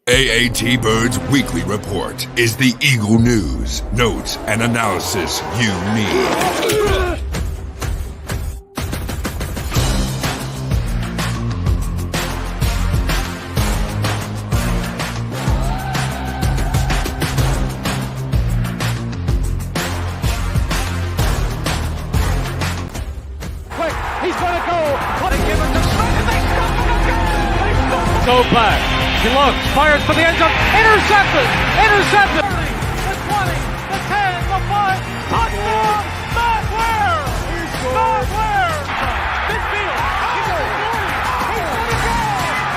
AATBirds Weekly Report is the Eagle news, notes, and analysis you need. He's going to go. What a give it to Smith, and they stop him. Go back. He looks, fires for the end zone. Intercepted. Intercepted. The 20, the 10, the 5. Touchdown. Not Ware. Not Ware. Midfield. He's at the 40. He's going to go.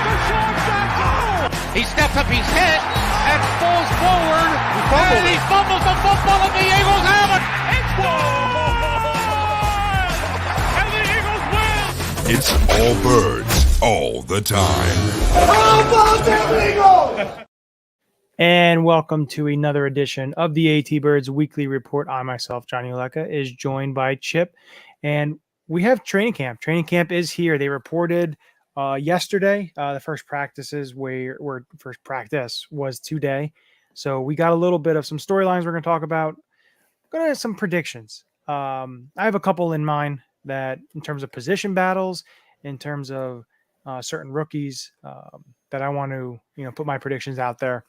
Deshaun Jackson. He steps up his head and falls forward. And he fumbles the football, and the Eagles have it. It's gone. It's all birds, all the time. And welcome to another edition of the AATBirds Weekly Report. I myself, Johnny Oleka, is joined by Chip, and we have training camp. Training camp is here. They reported yesterday. The first practice was today. So we got a little bit of some storylines we're going to talk about. We're going to have some predictions. I have a couple in mind. That in terms of position battles, in terms of certain rookies that I want to, put my predictions out there.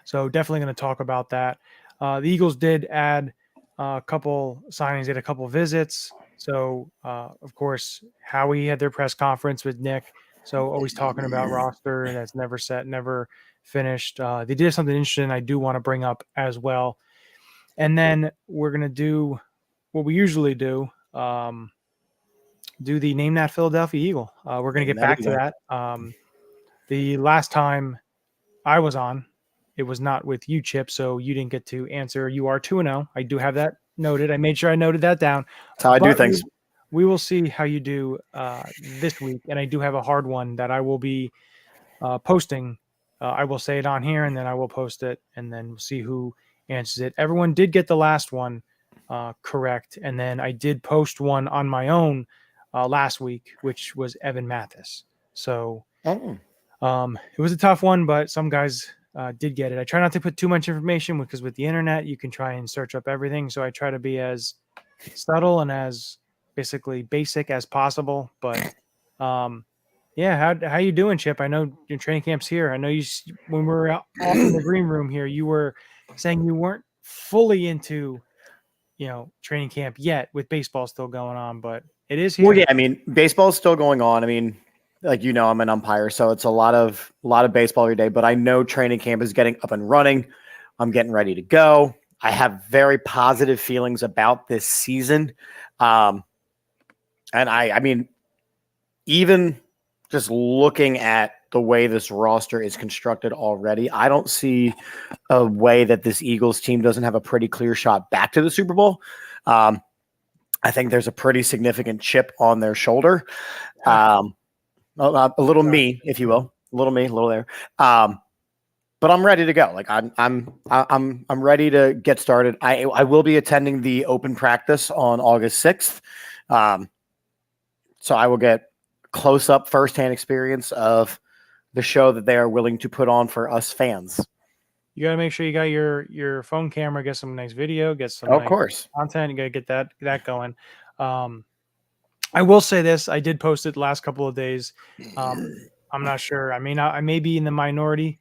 So definitely going to talk about that. The Eagles did add a couple signings, did a couple visits. So of course, Howie had their press conference with Nick. So always talking about roster that's never set, never finished. They did something interesting I do want to bring up as well. And then we're going to do what we usually do. Do the Name That Philadelphia Eagle. We're going to get back to that. The last time I was on, it was not with you, Chip, so you didn't get to answer. You are 2-0. I do have that noted. I made sure I noted that down. That's how I do things. We will see how you do this week, and I do have a hard one that I will be posting. I will say it on here, and then I will post it, and then we'll see who answers it. Everyone did get the last one correct, and then I did post one on my own last week, which was Evan Mathis. So it was a tough one, but some guys did get it. I try not to put too much information because with the internet you can try and search up everything, so I try to be as subtle and as basically basic as possible. But yeah, how you doing, Chip? I know your training camp's here. I know you, when we were off in the green room here, you were saying you weren't fully into training camp yet with baseball still going on, but it is here. Well, yeah, I mean, baseball is still going on. I mean, like, I'm an umpire, so it's a lot of baseball every day, but I know training camp is getting up and running. I'm getting ready to go. I have very positive feelings about this season. And I mean, even just looking at the way this roster is constructed already, I don't see a way that this Eagles team doesn't have a pretty clear shot back to the Super Bowl. I think there's a pretty significant chip on their shoulder. A little me, if you will, a little me, a little there. But I'm ready to go. Like I'm ready to get started. I will be attending the open practice on August 6th. So I will get close-up firsthand experience of the show that they are willing to put on for us fans. You got to make sure you got your phone camera, get some nice video, get some of course content. You got to get that going. I will say this. I did post it the last couple of days. I'm not sure. I may be in the minority,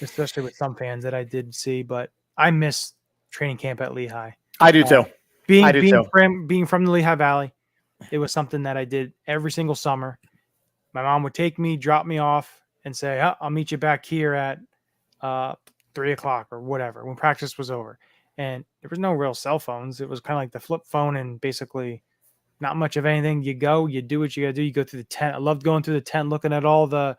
especially with some fans that I did see, but I miss training camp at Lehigh. I do too. Being from the Lehigh Valley, it was something that I did every single summer. My mom would take me, drop me off, and say, I'll meet you back here at 3:00 or whatever when practice was over. And there was no real cell phones. It was kind of like the flip phone and basically not much of anything. You go, you do what you got to do. You go through the tent. I loved going through the tent, looking at all the,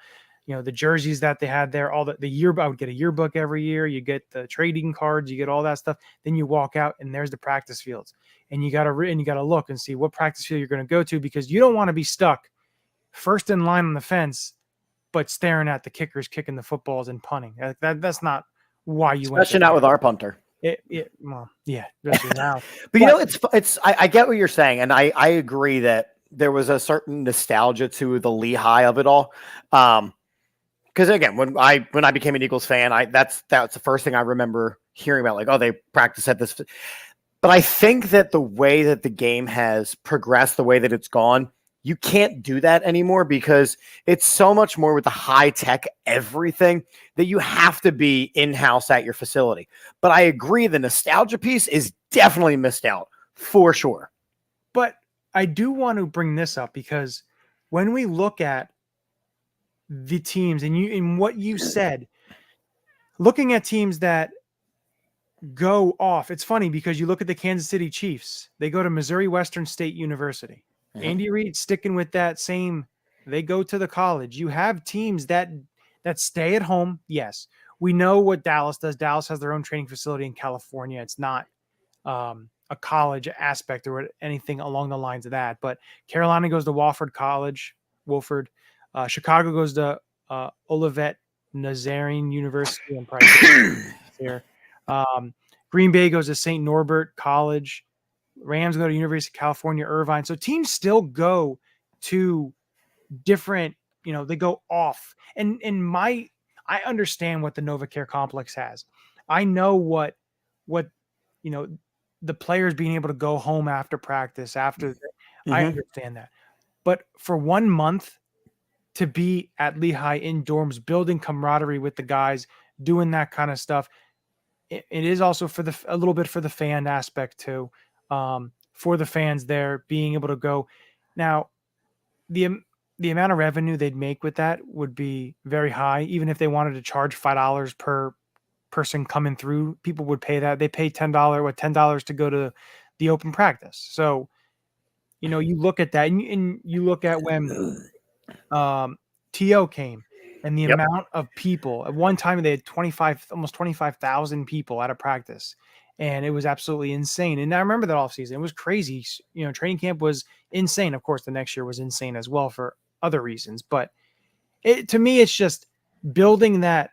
the jerseys that they had there, all the yearbook. I would get a yearbook every year. You get the trading cards, you get all that stuff. Then you walk out and there's the practice fields. And you got to look and see what practice field you're going to go to, because you don't want to be stuck first in line on the fence, but staring at the kickers kicking the footballs and punting. That's not why you went. Especially not with our punter. Well, yeah. Now. But it's. I get what you're saying, and I agree that there was a certain nostalgia to the Lehigh of it all. because again, when I became an Eagles fan, that's the first thing I remember hearing about. Like, oh, they practice at this. But I think that the way that the game has progressed, the way that it's gone, you can't do that anymore because it's so much more with the high tech everything that you have to be in-house at your facility. But I agree, the nostalgia piece is definitely missed out for sure. But I do want to bring this up because when we look at the teams and what you said, looking at teams that go off, it's funny because you look at the Kansas City Chiefs, they go to Missouri Western State University. Andy Reid sticking with that same, they go to the college. You have teams that stay at home. Yes, we know what Dallas does. Dallas has their own training facility in California. It's not a college aspect or anything along the lines of that. But Carolina goes to Wofford College, Wolford. Chicago goes to Olivet Nazarene University. I'm probably here. Green Bay goes to St. Norbert College. Rams go to University of California, Irvine. So teams still go to different, they go off. And I understand what the NovaCare complex has. I know what the players being able to go home after practice, I understand that. But for 1 month to be at Lehigh in dorms, building camaraderie with the guys, doing that kind of stuff, it is also for a little bit for the fan aspect too. For the fans there being able to go. Now, the amount of revenue they'd make with that would be very high. Even if they wanted to charge $5 per person coming through, people would pay that. They pay $10 to go to the open practice. So, you look at that and you look at when T.O. came and the amount of people. At one time, they had almost 25,000 people at a practice. And it was absolutely insane. And I remember that offseason. It was crazy. Training camp was insane. Of course, the next year was insane as well for other reasons. But to me, it's just building that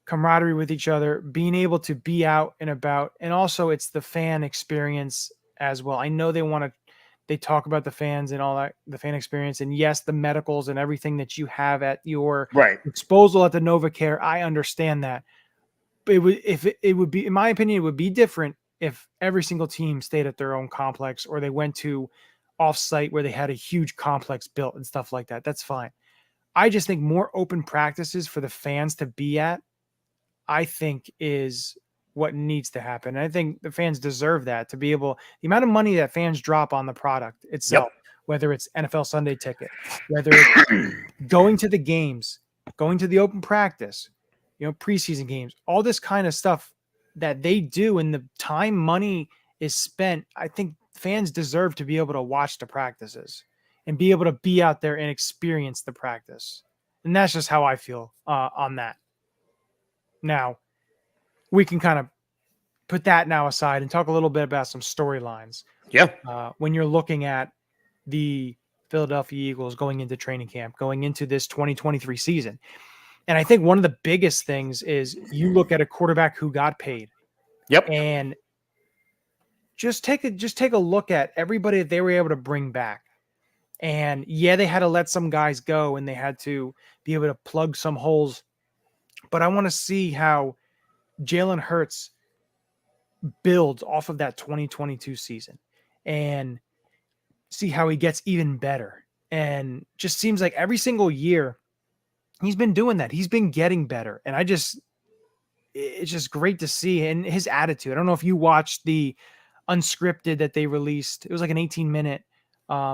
camaraderie with each other, being able to be out and about. And also, it's the fan experience as well. I know they talk about the fans and all that, the fan experience. And yes, the medicals and everything that you have at your disposal at the NovaCare. I understand that. It would be, in my opinion, it would be different if every single team stayed at their own complex or they went to off-site where they had a huge complex built and stuff like that. That's fine. I just think more open practices for the fans to be at, I think, is what needs to happen. And I think the fans deserve that, to be able, the amount of money that fans drop on the product itself, whether it's NFL Sunday ticket, whether it's going to the games, going to the open practice, preseason games, all this kind of stuff that they do, and the time, money is spent. I think fans deserve to be able to watch the practices and be able to be out there and experience the practice. And that's just how I feel on that. Now, we can kind of put that now aside and talk a little bit about some storylines. Yeah. When you're looking at the Philadelphia Eagles going into training camp, going into this 2023 season. And I think one of the biggest things is you look at a quarterback who got paid. And just take a look at everybody that they were able to bring back. And yeah, they had to let some guys go and they had to be able to plug some holes. But I want to see how Jalen Hurts builds off of that 2022 season and see how he gets even better. And just seems like every single year he's been doing that. He's been getting better. And it's just great to see. And his attitude, I don't know if you watched the unscripted that they released. It was like an 18-minute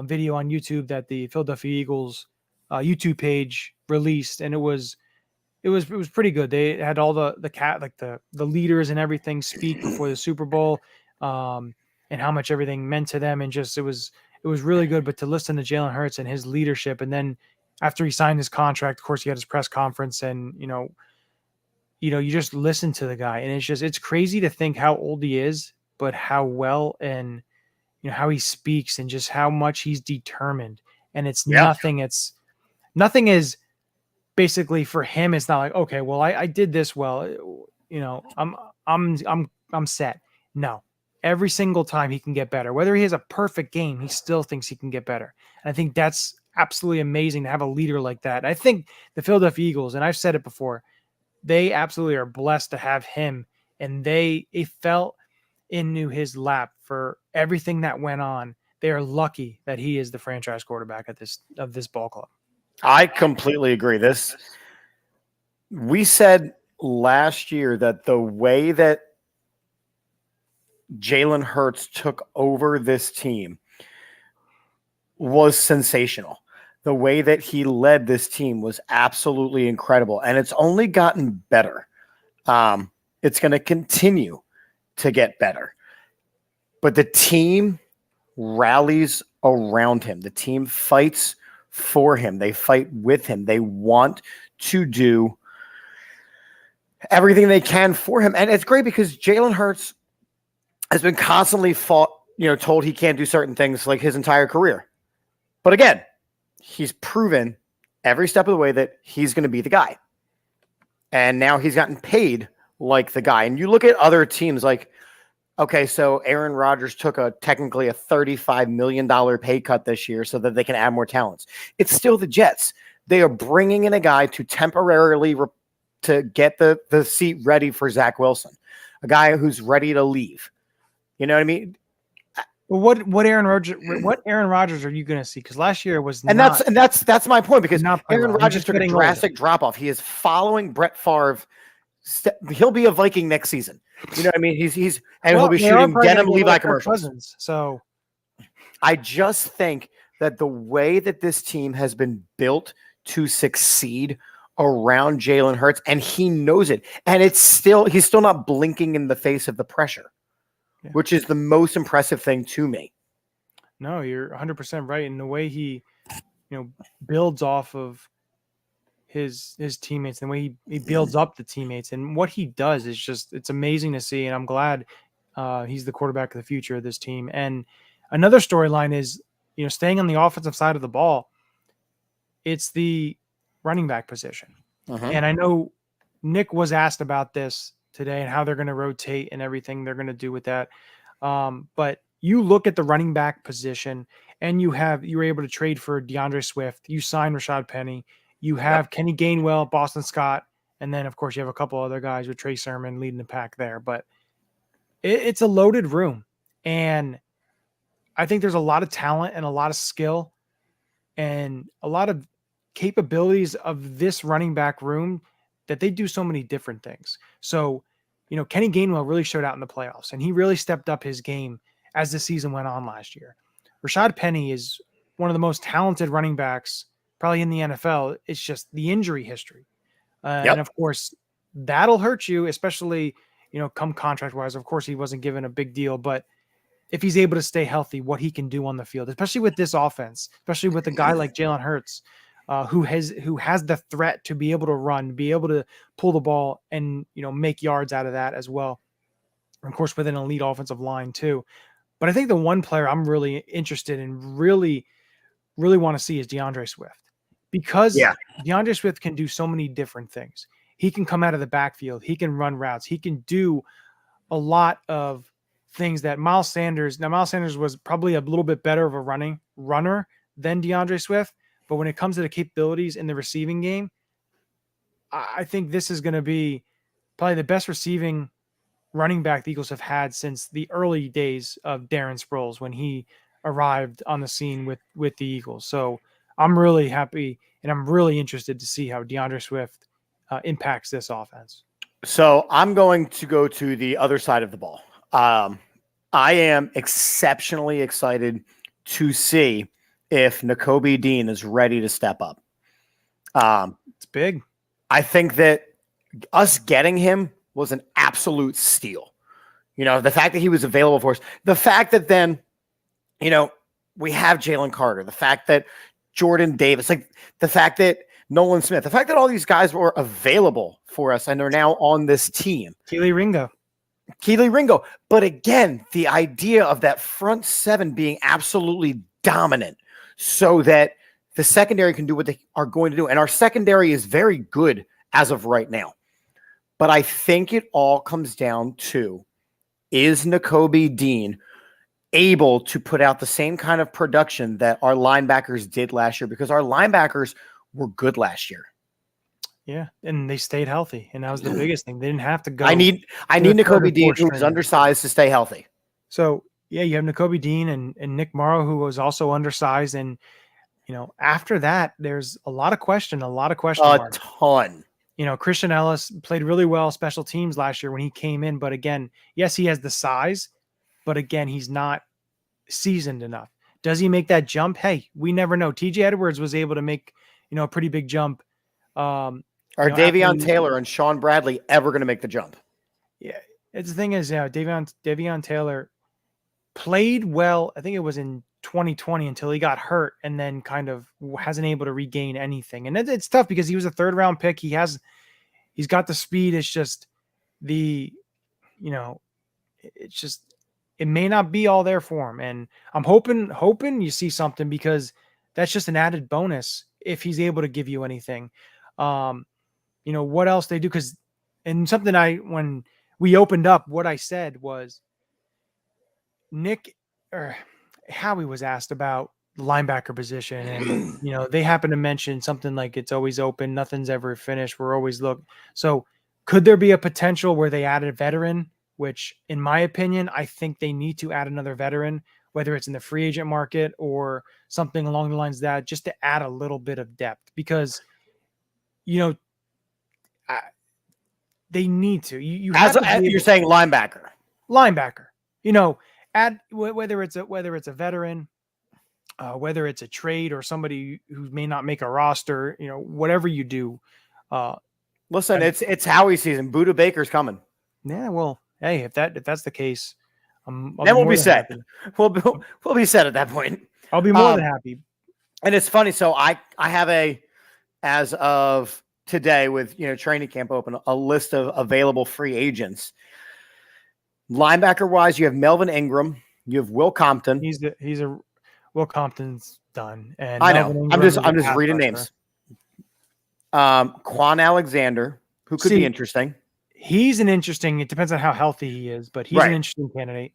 video on YouTube that the Philadelphia Eagles YouTube page released. And it was pretty good. They had all the leaders and everything speak before the Super Bowl, and how much everything meant to them. And just, it was really good. But to listen to Jalen Hurts and his leadership, and then after he signed his contract, of course, he had his press conference, and you just listen to the guy, and it's crazy to think how old he is, but how well and how he speaks and just how much he's determined. And it's nothing. It's nothing is basically for him. It's not like, okay, well, I did this well, I'm set. No, every single time he can get better. Whether he has a perfect game, he still thinks he can get better. And I think that's absolutely amazing to have a leader like that. I think the Philadelphia Eagles, and I've said it before, they absolutely are blessed to have him, and they fell into his lap for everything that went on. They are lucky that he is the franchise quarterback of this ball club. I completely agree. We said last year that the way that Jalen Hurts took over this team was sensational. The way that he led this team was absolutely incredible, and it's only gotten better. It's going to continue to get better. But the team rallies around him. The team fights for him. They fight with him. They want to do everything they can for him. And it's great because Jalen Hurts has been constantly told he can't do certain things like his entire career. But again, he's proven every step of the way that he's going to be the guy. And now he's gotten paid like the guy. And you look at other teams like, okay, so Aaron Rodgers took technically a $35 million pay cut this year so that they can add more talents. It's still the Jets. They are bringing in a guy to temporarily to get the seat ready for Zach Wilson, a guy who's ready to leave. You know what I mean? Well, what Aaron Rodgers are you going to see? Because last year was that's my point, because Aaron well. Rodgers took a drastic drop off. He is following Brett Favre. He'll be a Viking next season. You know what I mean? He'll be shooting denim Levi commercials. So I just think that the way that this team has been built to succeed around Jalen Hurts, and he knows it, and he's still not blinking in the face of the pressure. Which is the most impressive thing to me. No, you're 100% right. And the way he, builds off of his teammates, and the way he builds up the teammates, and what he does is it's amazing to see. And I'm glad he's the quarterback of the future of this team. And another storyline is, staying on the offensive side of the ball, it's the running back position. And I know Nick was asked about this today and how they're going to rotate and everything they're going to do with that. But you look at the running back position, and you were able to trade for DeAndre Swift. You signed Rashad Penny. You have Kenny Gainwell, Boston Scott, and then of course you have a couple other guys with Trey Sermon leading the pack there. But it's a loaded room, and I think there's a lot of talent and a lot of skill and a lot of capabilities of this running back room that they do so many different things. So, Kenny Gainwell really showed out in the playoffs, and he really stepped up his game as the season went on last year. Rashad Penny is one of the most talented running backs probably in the NFL. It's just the injury history. And of course, that'll hurt you, especially, come contract-wise. Of course, he wasn't given a big deal, but if he's able to stay healthy, what he can do on the field, especially with this offense, especially with a guy like Jalen Hurts, who has the threat to be able to run, be able to pull the ball and, make yards out of that as well. And of course, with an elite offensive line too. But I think the one player I'm really interested in, really, really want to see is DeAndre Swift, because DeAndre Swift can do so many different things. He can come out of the backfield. He can run routes. He can do a lot of things that Miles Sanders was probably a little bit better of a runner than DeAndre Swift. But when it comes to the capabilities in the receiving game, I think this is going to be probably the best receiving running back the Eagles have had since the early days of Darren Sproles when he arrived on the scene with the Eagles. So I'm really happy, and I'm really interested to see how DeAndre Swift impacts this offense. So I'm going to go to the other side of the ball. I am exceptionally excited to see if Nakobe Dean is ready to step up. It's big. I think that us getting him was an absolute steal. The fact that he was available for us, the fact that then, we have Jalen Carter, the fact that Jordan Davis, like the fact that Nolan Smith, the fact that all these guys were available for us and are now on this team. Keely Ringo. But again, the idea of that front seven being absolutely dominant so that the secondary can do what they are going to do. And our secondary is very good as of right now. But I think it all comes down to, is Nakobe Dean able to put out the same kind of production that our linebackers did last year, because our linebackers were good last year. Yeah, and they stayed healthy, and that was the biggest thing. They didn't have to go. I need Nakobe Dean, who's undersized, to stay healthy. So yeah, you have Nakobe Dean and Nick Morrow, who was also undersized, and after that, there's a lot of question marks. A ton. Christian Ellis played really well special teams last year when he came in, but again, yes, he has the size, but again, he's not seasoned enough. Does he make that jump? Hey, we never know. TJ Edwards was able to make a pretty big jump. Are Davion Taylor and Sean Bradley ever going to make the jump? Yeah, the thing is, Davion Taylor played well. I think it was in 2020 until he got hurt, and then kind of hasn't able to regain anything. And it's tough because he was a 3rd-round pick. He's got the speed. It's just it may not be all there for him. And I'm hoping you see something, because that's just an added bonus if he's able to give you anything. What else they do? And something when we opened up, what I said was Howie was asked about the linebacker position, and they happen to mention something like it's always open, nothing's ever finished, we're always looking. So could there be a potential where they add a veteran? Which, in my opinion, I think they need to add another veteran, whether it's in the free agent market or something along the lines of that, just to add a little bit of depth, because they need to. You're saying linebacker. Add whether it's a veteran, whether it's a trade or somebody who may not make a roster. Whatever you do. Listen, it's Howie season. Buda Baker's coming. Yeah, well, hey, if that's the case, then we'll be set. We'll be set at that point. I'll be more than happy. And it's funny. So I have as of today, with training camp open, a list of available free agents. Linebacker wise, you have Melvin Ingram, you have Will Compton. Will Compton's done. And I know. I'm just reading names. Quan Alexander, who could be interesting. He's an interesting. It depends on how healthy he is, but he's an interesting candidate,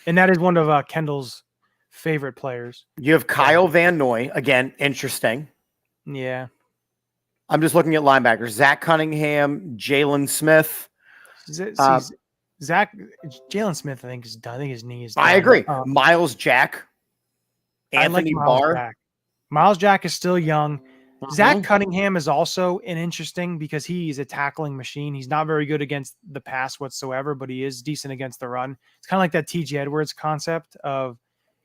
and that is one of Kendall's favorite players. You have Kyle Van Noy, again, interesting. Yeah. I'm just looking at linebackers. Zach Cunningham, Jalen Smith. Jalen Smith, I think, is done. I think his knee is done. I agree. Miles Jack. Anthony Barr. Miles Jack is still young. Zach Cunningham is also interesting because he's a tackling machine. He's not very good against the pass whatsoever, but he is decent against the run. It's kind of like that TJ Edwards concept of,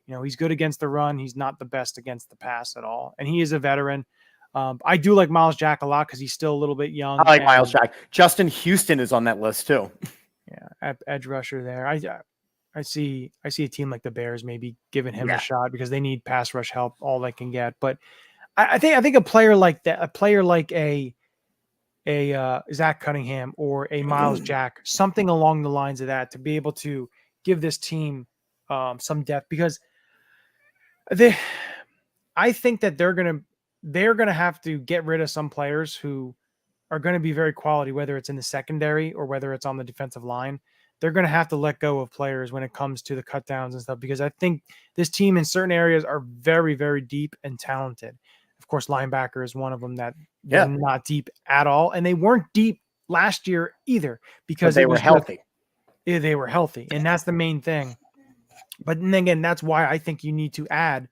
he's good against the run. He's not the best against the pass at all. And he is a veteran. I do like Miles Jack a lot because he's still a little bit young. I like Miles Jack. Justin Houston is on that list too. Yeah, edge rusher there. I see a team like the Bears maybe giving him a shot because they need pass rush help all they can get. But I think a player like that, a player like a Zach Cunningham or a Miles Jack, something along the lines of that, to be able to give this team some depth, because I think that they're gonna have to get rid of some players who are going to be very quality, whether it's in the secondary or whether it's on the defensive line. They're going to have to let go of players when it comes to the cut downs and stuff, because I think this team in certain areas are very, very deep and talented. Of course, linebacker is one of them that they're not deep at all. And they weren't deep last year either because they were healthy. They were healthy. And that's the main thing. But then again, that's why I think you need to add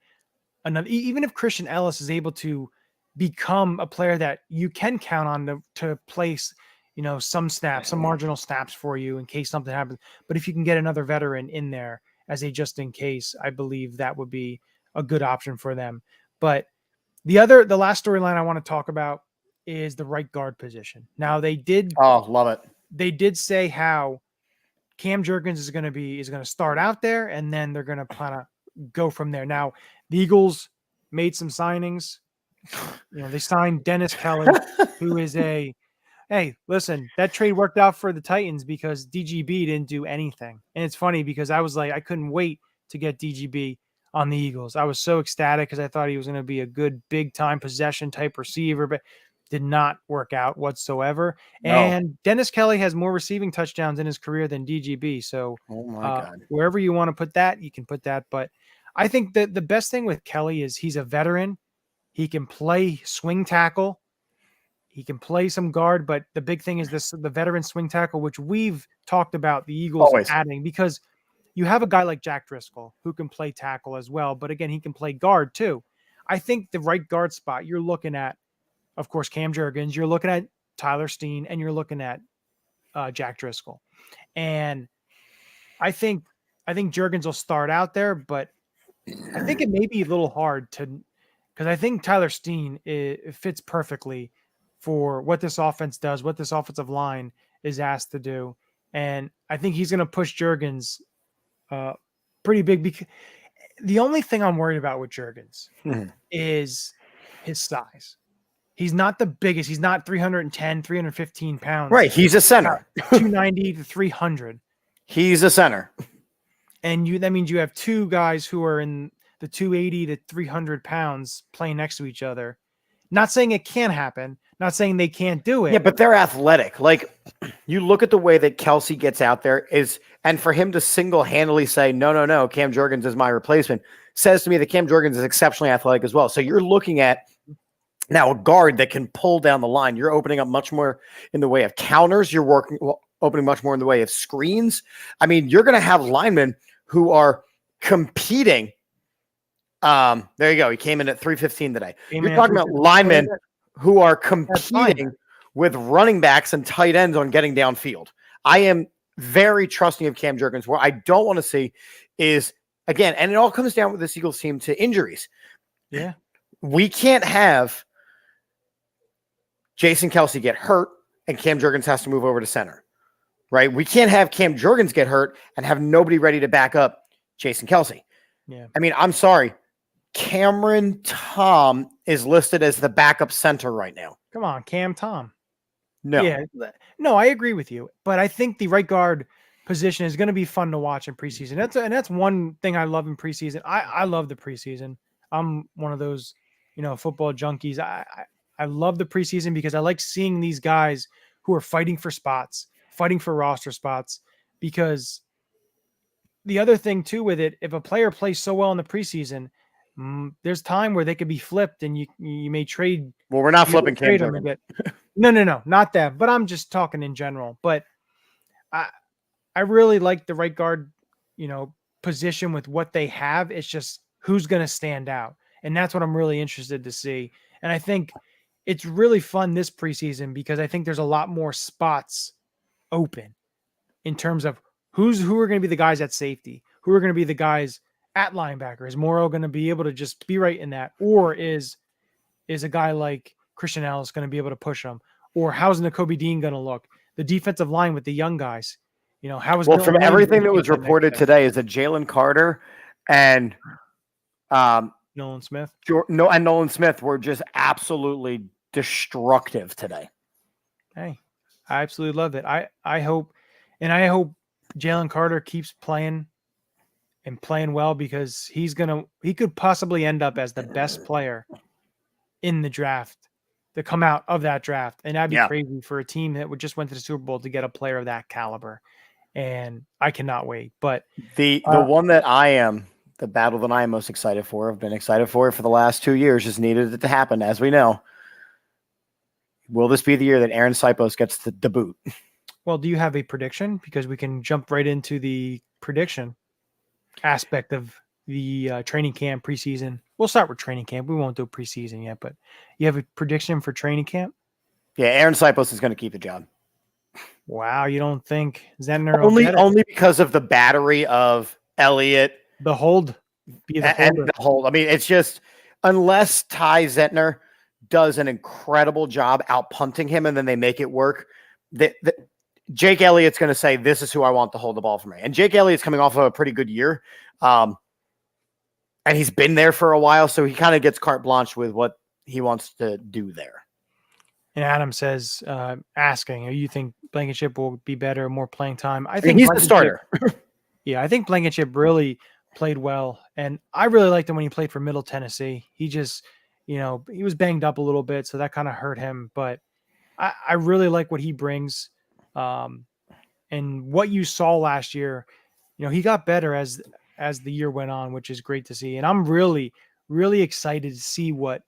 another, even if Christian Ellis is able to become a player that you can count on to place, some snaps, some marginal snaps for you in case something happens. But if you can get another veteran in there as a just in case, I believe that would be a good option for them. But the last storyline I want to talk about is the right guard position. Now love it. They did say how Cam Jurgens is going to start out there, and then they're going to kind of go from there. Now, the Eagles made some signings. They signed Dennis Kelly, who is hey, listen, that trade worked out for the Titans because DGB didn't do anything. And it's funny because I was like, I couldn't wait to get DGB on the Eagles. I was so ecstatic because I thought he was going to be a good big time possession type receiver, but did not work out whatsoever. No. And Dennis Kelly has more receiving touchdowns in his career than DGB. So Oh my God. wherever you want to put that, you can put that. But I think that the best thing with Kelly is he's a veteran. He can play swing tackle. He can play some guard, but the big thing is the veteran swing tackle, which we've talked about the Eagles Always. adding, because you have a guy like Jack Driscoll who can play tackle as well. But again, he can play guard too. I think the right guard spot you're looking at, of course, Cam Jurgens, you're looking at Tyler Steen, and you're looking at Jack Driscoll. And I think Jurgens will start out there, but I think it may be a little hard because I think Tyler Steen it fits perfectly for what this offense does, what this offensive line is asked to do. And I think he's going to push Jurgens pretty big. Because the only thing I'm worried about with Jurgens is his size. He's not the biggest. He's not 310, 315 pounds. Right. He's a center. 290 to 300. He's a center. And that means you have two guys who are in the 280 to 300 pounds playing next to each other. Not saying it can't happen. Not saying they can't do it. Yeah, but they're athletic. Like, you look at the way that Kelsey gets out there and for him to single-handedly say, no, Cam Jurgens is my replacement, says to me that Cam Jurgens is exceptionally athletic as well. So you're looking at now a guard that can pull down the line. You're opening up much more in the way of counters. You're opening much more in the way of screens. I mean, you're going to have linemen who are competing. There you go. He came in at 315 today. You're talking about linemen who are competing with running backs and tight ends on getting downfield. I am very trusting of Cam Jurgens. Where I don't want to see is, again, and it all comes down with this Eagles team to injuries. Yeah. We can't have Jason Kelsey get hurt and Cam Jurgens has to move over to center, right? We can't have Cam Jurgens get hurt and have nobody ready to back up Jason Kelsey. Yeah. I mean, I'm sorry. Cameron Tom is listed as the backup center right now. Come on, Cam Tom. No. Yeah. No, I agree with you. But I think the right guard position is going to be fun to watch in preseason. That's one thing I love in preseason. I love the preseason. I'm one of those, football junkies. I love the preseason because I like seeing these guys who are fighting for spots, fighting for roster spots, because the other thing too with it, if a player plays so well in the preseason, there's time where they could be flipped and you may trade. Well, we're not flipping Cam Jurgens. No, not that. But I'm just talking in general. But I really like the right guard, position with what they have. It's just who's going to stand out. And that's what I'm really interested to see. And I think it's really fun this preseason because I think there's a lot more spots open in terms of who are going to be the guys at safety, who are going to be the guys at linebacker. Is Morrow going to be able to just be right in that? Or is a guy like Christian Ellis going to be able to push him? Or how's Nakobe Dean going to look? The defensive line with the young guys, how is from everything that was reported today is that Jalen Carter and Nolan Smith. And Nolan Smith were just absolutely destructive today. Hey, I absolutely love it. I hope Jalen Carter keeps playing and playing well because he could possibly end up as the best player in the draft to come out of that draft. And that'd be crazy for a team that just went to the Super Bowl to get a player of that caliber. And I cannot wait. But the one that the battle that I am most excited for, I've been excited for the last 2 years, just needed it to happen, as we know. Will this be the year that Aaron Sipos gets the boot? Well, do you have a prediction? Because we can jump right into the prediction aspect of the training camp preseason. We'll start with training camp. We won't do preseason yet, but you have a prediction for training camp? Yeah, Aaron Sipos is going to keep the job. Wow, you don't think Zentner only because of the battery of Elliott, the hold, and the hold. I mean, it's just unless Ty Zentner does an incredible job out punting him, and then they make it work. Jake Elliott's going to say, "This is who I want to hold the ball for me." And Jake Elliott's coming off of a pretty good year, and he's been there for a while, so he kind of gets carte blanche with what he wants to do there. And Adam says, asking, you think Blankenship will be better, more playing time? I think he's the starter. Yeah, I think Blankenship really played well. And I really liked him when he played for Middle Tennessee. He just, he was banged up a little bit, so that kind of hurt him. But I really like what he brings. And what you saw last year, he got better as the year went on, which is great to see. And I'm really, really excited to see what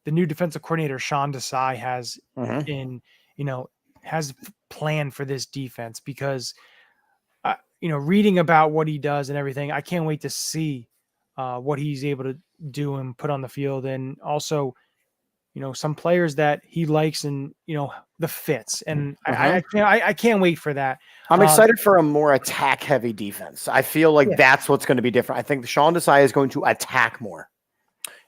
the new defensive coordinator, Sean Desai, has has planned for this defense, because reading about what he does and everything, I can't wait to see what he's able to do and put on the field. And also, some players that he likes, and, the fits. And I can't wait for that. I'm excited for a more attack heavy defense. I feel like that's what's going to be different. I think Sean Desai is going to attack more.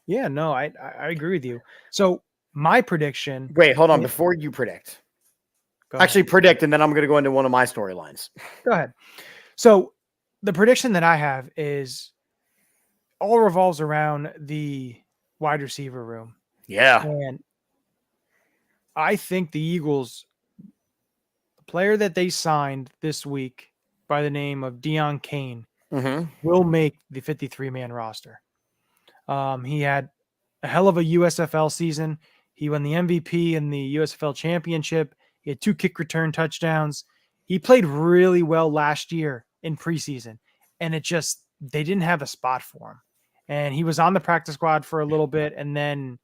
Yeah, no, I agree with you. So my prediction. Wait, hold on. Before you predict, actually predict, and then I'm going to go into one of my storylines. Go ahead. So the prediction that I have is all revolves around the wide receiver room. Yeah. And I think the Eagles, the player that they signed this week by the name of Deion Kane, will make the 53-man roster. He had a hell of a USFL season. He won the MVP in the USFL championship. He had 2 kick return touchdowns. He played really well last year in preseason, and they didn't have a spot for him. And he was on the practice squad for a little bit, and then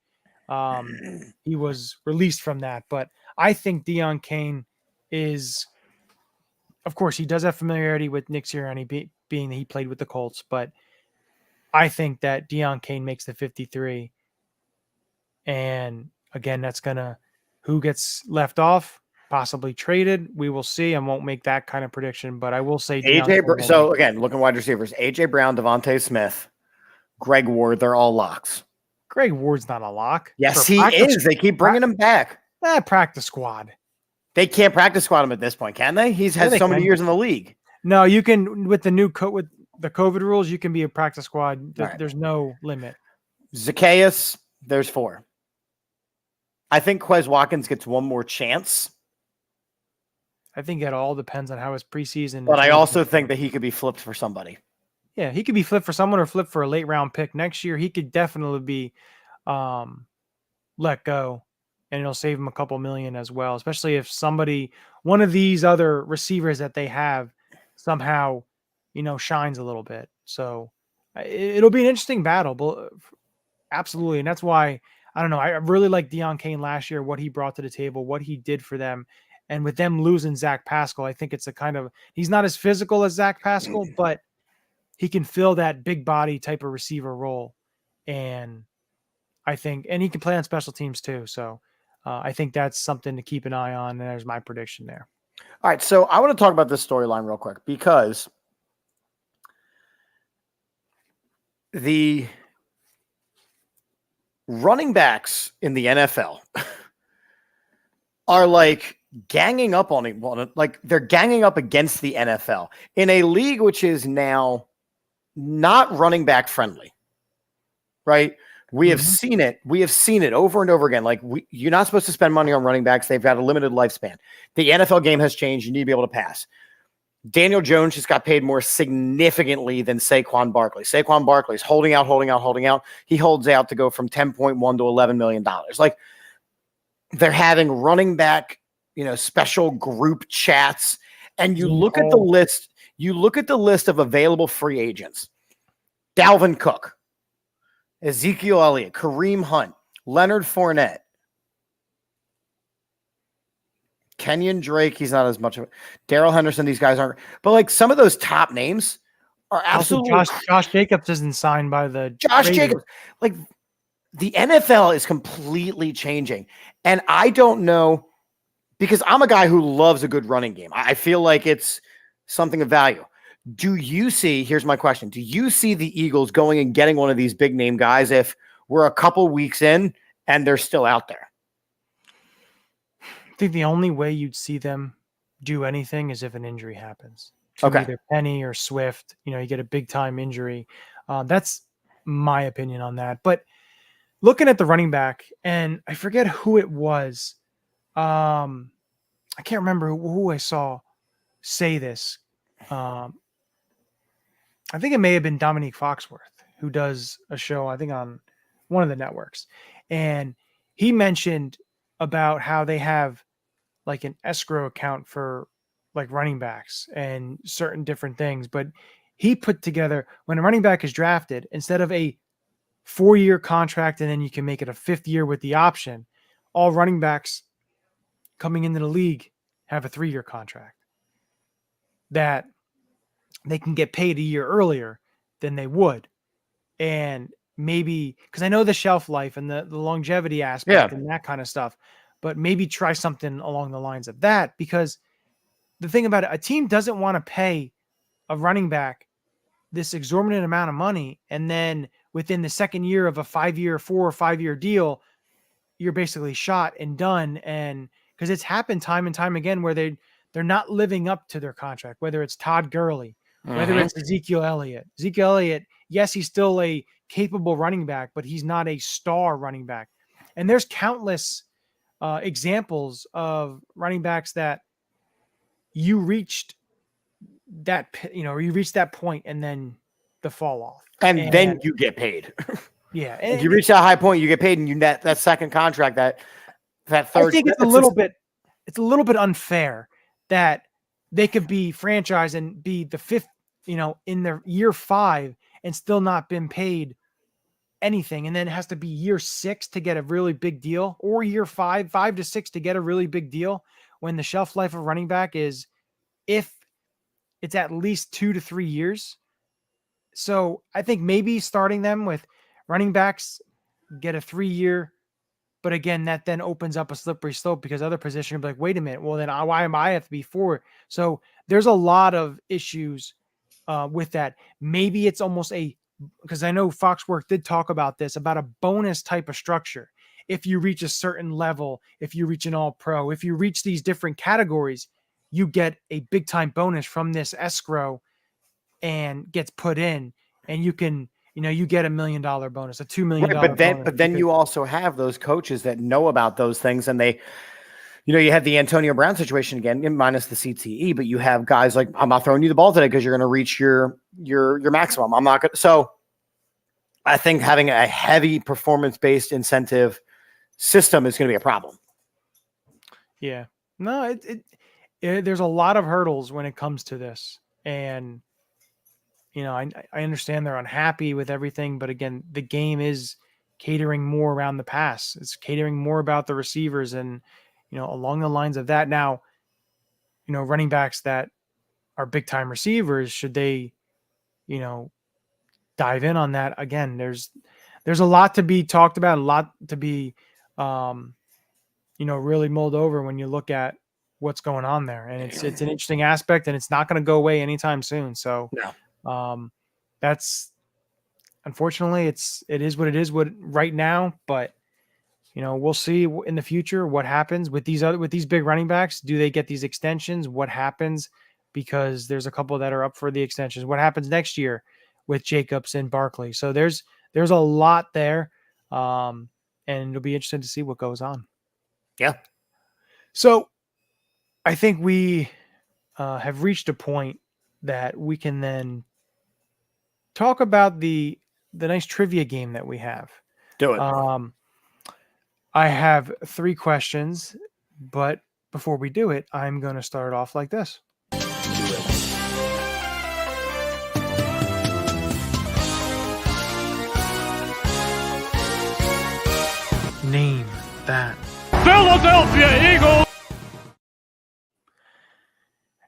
he was released from that. But I think Deion Kane is, of course, he does have familiarity with Nick Sirianni, being that he played with the Colts, but I think that Deion Kane makes the 53. And again, that's who gets left off, possibly traded. We will see. I won't make that kind of prediction, but I will say So again, looking wide receivers, AJ Brown, Devontae Smith, Greg Ward, they're all locks. Greg Ward's not a lock. Yes, he is. They keep bringing him back. Practice squad. They can't practice squad him at this point, can they? He's had so many years in the league. No, you can, with the with the COVID rules, you can be a practice squad. There's no limit. Zacchaeus, there's 4. I think Quez Watkins gets one more chance. I think it all depends on how his preseason. But I also think that he could be flipped for somebody. Yeah, he could be flipped for someone or flipped for a late round pick next year. He could definitely be let go, and it'll save him a couple million as well, especially if one of these other receivers that they have somehow, shines a little bit. So it'll be an interesting battle, but absolutely. And that's why, I don't know, I really like Deion Kane last year, what he brought to the table, what he did for them. And with them losing Zach Pascal, I think it's he's not as physical as Zach Pascal, but he can fill that big body type of receiver role. And he can play on special teams too. So I think that's something to keep an eye on. And there's my prediction there. All right. So I want to talk about this storyline real quick, because the running backs in the NFL are ganging up on it. They're ganging up against the NFL in a league which is now not running back friendly, right? We have seen it. We have seen it over and over again. You're not supposed to spend money on running backs. They've got a limited lifespan. The NFL game has changed. You need to be able to pass. Daniel Jones just got paid more significantly than Saquon Barkley. Saquon Barkley is holding out. He holds out to go from $10.1 to $11 million. They're having running back, special group chats. And you look at the list. You look at the list of available free agents: Dalvin Cook, Ezekiel Elliott, Kareem Hunt, Leonard Fournette, Kenyon Drake. He's not as much of it. Darrell Henderson. These guys aren't. But some of those top names are absolutely. Josh Jacobs isn't signed by the Josh Jacobs. The NFL is completely changing, and I don't know, because I'm a guy who loves a good running game. I feel like it's something of value. Here's my question. Do you see the Eagles going and getting one of these big name guys if we're a couple weeks in and they're still out there? I think the only way you'd see them do anything is if an injury happens. Okay. Either Penny or Swift, you get a big time injury. That's my opinion on that. But looking at the running back, and I forget who it was. I can't remember who I saw say this. I think it may have been Dominique Foxworth, who does a show, I think, on one of the networks. And he mentioned about how they have like an escrow account for like running backs and certain different things. But he put together, when a running back is drafted, instead of a 4-year contract and then you can make it a 5th year with the option, all running backs coming into the league have a 3-year contract that they can get paid a year earlier than they would. And maybe, because I know the shelf life and the longevity aspect and that kind of stuff, but maybe try something along the lines of that, because the thing about it, a team doesn't want to pay a running back this exorbitant amount of money, and then within the second year of a 4 or 5 year deal, you're basically shot and done. And because it's happened time and time again where they're not living up to their contract, whether it's Todd Gurley, whether it's Ezekiel Elliott. Ezekiel Elliott, yes, he's still a capable running back, but he's not a star running back. And there's countless examples of running backs that you reached that point and then the fall off. And then you get paid. Yeah. If you reach that high point, you get paid, and that second contract, that third. I think it's a little bit unfair that they could be franchised and be the 5th, in their year 5 and still not been paid anything. And then it has to be year 6 to get a really big deal, or year 5 to 6 to get a really big deal, when the shelf life of running back is, if it's at least 2 to 3 years. So I think maybe starting them with running backs, get a 3-year, but again, that then opens up a slippery slope, because other positions will be like, wait a minute, well then why am I have to be 4? So there's a lot of issues with that. Maybe it's almost because I know Foxworth did talk about this, about a bonus type of structure. If you reach a certain level, if you reach an all-pro, if you reach these different categories, you get a big time bonus from this escrow and gets put in, and you can, you get $1 million bonus, a $2 million bonus. But then you also have those coaches that know about those things, and they, you have the Antonio Brown situation again, minus the CTE, but you have guys like, I'm not throwing you the ball today because you're going to reach your maximum. I'm not going to. So I think having a heavy performance-based incentive system is going to be a problem. Yeah. No, there's a lot of hurdles when it comes to this. And, I understand they're unhappy with everything, but again, the game is catering more around the pass. It's catering more about the receivers and, along the lines of that. Now, running backs that are big time receivers, should they, dive in on that? Again, there's a lot to be talked about, a lot to be, really mulled over when you look at what's going on there. And it's an interesting aspect, and it's not going to go away anytime soon. So that's, unfortunately, it is what it is right now, but we'll see in the future what happens with these big running backs. Do they get these extensions? What happens? Because there's a couple that are up for the extensions. What happens next year with Jacobs and Barkley? So there's a lot there. And it'll be interesting to see what goes on. Yeah. So I think we have reached a point that we can then talk about the nice trivia game that we have. Do it. I have 3 questions, but before we do it, I'm going to start off like this. Name that Philadelphia Eagle.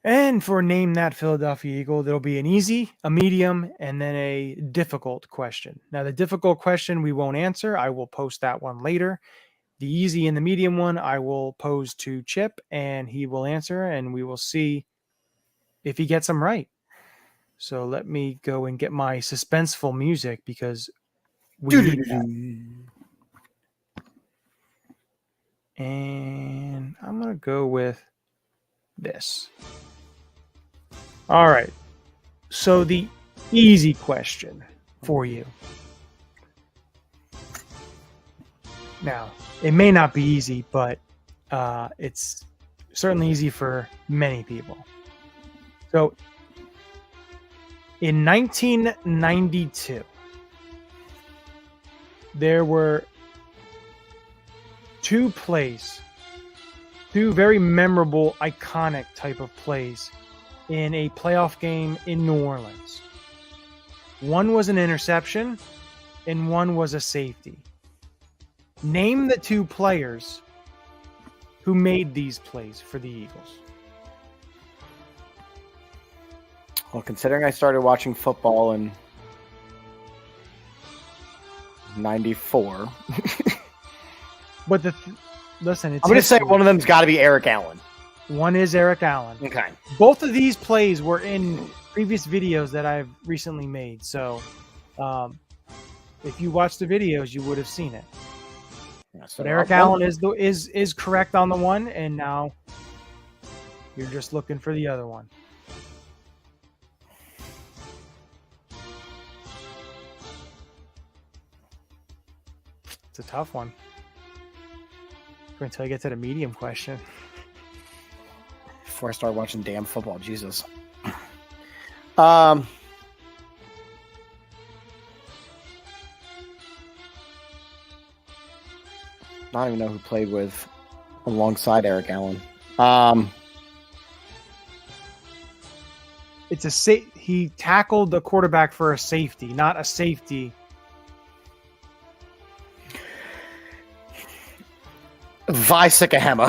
And for Name That Philadelphia Eagle, there'll be an easy, a medium, and then a difficult question. Now, the difficult question we won't answer. I will post that one later. The easy and the medium one I will pose to Chip, and he will answer, and we will see if he gets them right. So let me go and get my suspenseful music, because we need that. And I'm going to go with this. All right. So the easy question for you. Now, it may not be easy, but it's certainly easy for many people. So in 1992, there were two plays, two very memorable, iconic type of plays in a playoff game in New Orleans. One was an interception and one was a safety. Name the two players who made these plays for the Eagles. Well, considering I started watching football in 94. But listen, it's I'm going to say history. one of them's got to be Eric Allen. One is Eric Allen. Okay. Both of these plays were in previous videos that I've recently made. So if you watch the videos, you would have seen it. Yeah, so But Eric Allen is correct on the one, and now you're just looking for the other one. It's a tough one. Until I get to the medium question. Before I start watching damn football, Jesus. I don't even know who played with alongside Eric Allen. It's he tackled the quarterback for a safety, not a safety. Visikahema.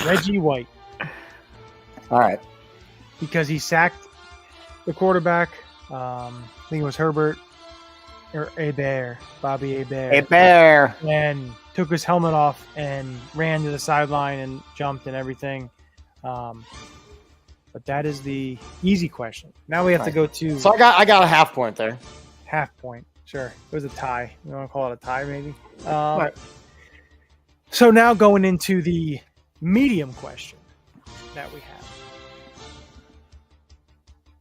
Reggie White. All right. Because he sacked the quarterback. I think it was Herbert or Bobby Hebert. Hebert. And took his helmet off and ran to the sideline and jumped and everything. But that is the easy question. Now we have to go to So I got a half point there. half point. Sure. It was a tie. You want to call it a tie, maybe? Right. So now going into the medium question that we have.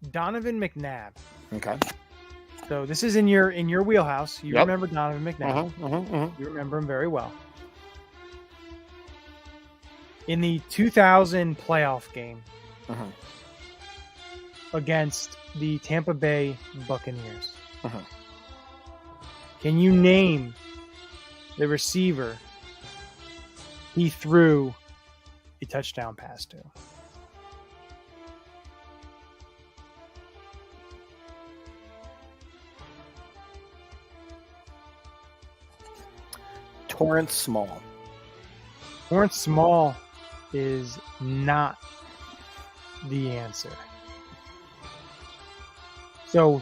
Donovan McNabb. Okay. So this is in your wheelhouse. You Yep. remember Donovan McNabb. You remember him very well. In the 2000 playoff game against the Tampa Bay Buccaneers, can you name the receiver he threw a touchdown pass to? Torrance Small. Torrance Small is not the answer. So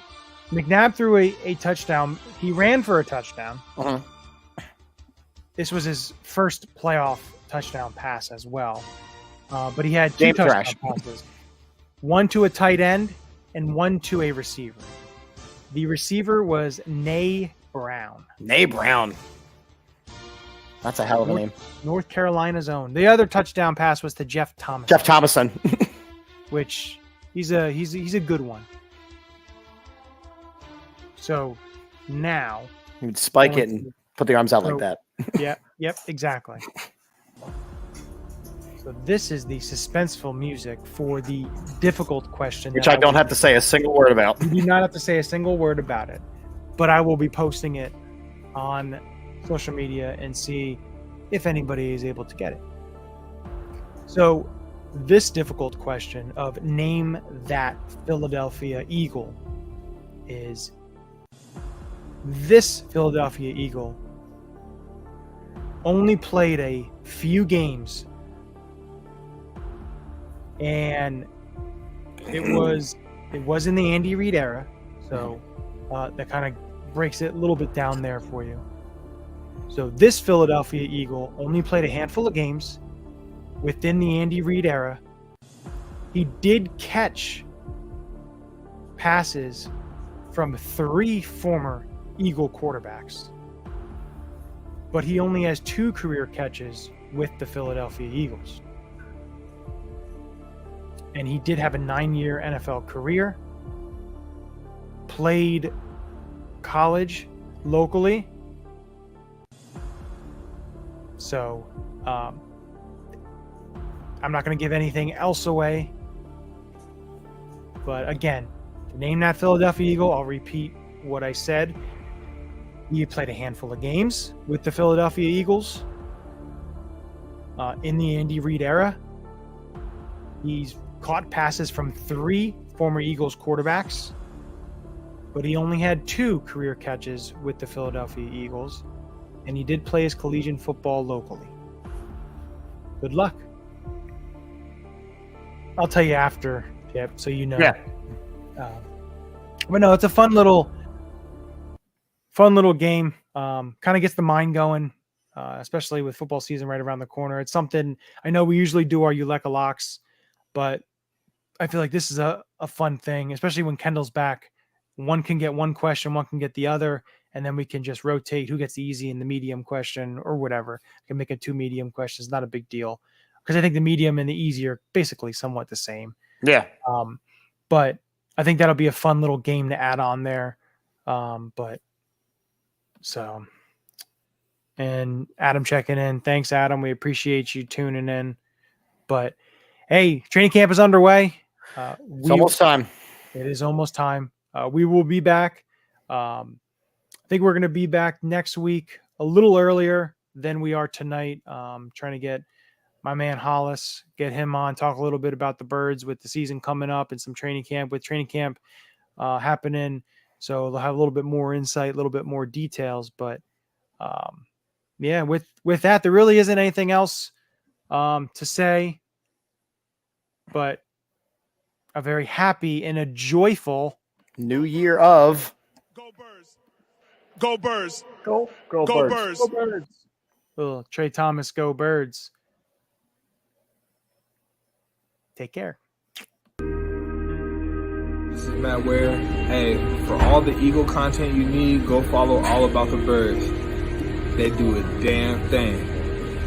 McNabb threw a touchdown. He ran for a touchdown. This was his first playoff touchdown pass as well. But he had two touchdown passes. One to a tight end and one to a receiver. The receiver was Nay Brown. Nay Brown. That's a hell of a name. North Carolina's own. The other touchdown pass was to Jeff Thomas. Jeff Thomason. Which he's a good one. So now You would spike it and put the arms out like that. Yep, exactly. So this is the suspenseful music for the difficult question. Which I don't have to say a single word about. You do not have to say a single word about it. But I will be posting it on social media and see if anybody is able to get it. So this difficult question of name that Philadelphia Eagle is this Philadelphia Eagle only played a few games, and it was in the Andy Reid era, so that kind of breaks it a little bit down there for you. So this Philadelphia Eagle only played a handful of games within the Andy Reid era. He did catch passes from 3 former Eagle quarterbacks, but he only has 2 career catches with the Philadelphia Eagles. And he did have a 9-year NFL career, played college locally. So I'm not going to give anything else away. But again, to name that Philadelphia Eagle, I'll repeat what I said. He played a handful of games with the Philadelphia Eagles. in the Andy Reid era. He's caught passes from 3 former Eagles quarterbacks, but he only had 2 career catches with the Philadelphia Eagles, and he did play his collegiate football locally. Good luck. I'll tell you after, Kip, so you know. Yeah. But no, it's a fun little game. Kind of gets the mind going, especially with football season right around the corner. It's something I know we usually do our Eureka Locks, but I feel like this is a fun thing, especially when Kendall's back. One can get one question, one can get the other, and then we can just rotate who gets the easy and the medium question or whatever. I can make it 2 medium questions, not a big deal, because I think the medium and the easy are basically somewhat the same. Yeah. But I think that'll be a fun little game to add on there. And Adam checking in. Thanks, Adam. We appreciate you tuning in. But hey, training camp is underway. It's almost time. It is almost time. We will be back. I think we're going to be back next week a little earlier than we are tonight. Trying to get my man Hollis, get him on, talk a little bit about the Birds with the season coming up and some training camp happening. So they'll have a little bit more insight, a little bit more details. But yeah, with that, there really isn't anything else to say. But a very happy and a joyful New Year of Go Birds. Go Birds. Go Go Birds. Birds. Go Birds. Little Trey Thomas, go Birds. Take care. This is Matt Ware. Hey, for all the Eagle content you need, go follow All About the Birds. They do a damn thing.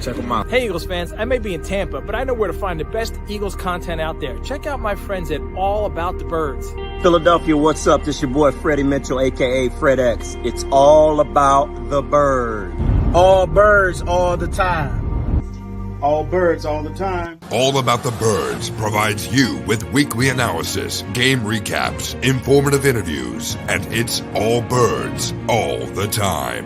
Check them out. Hey Eagles fans, I may be in Tampa, but I know where to find the best Eagles content out there. Check out my friends at All About the Birds. Philadelphia, what's up? This your boy Freddie Mitchell, aka Fred X. It's all about the bird. All birds all the time. All birds all the time. All About the Birds provides you with weekly analysis, game recaps, informative interviews, and it's all birds all the time.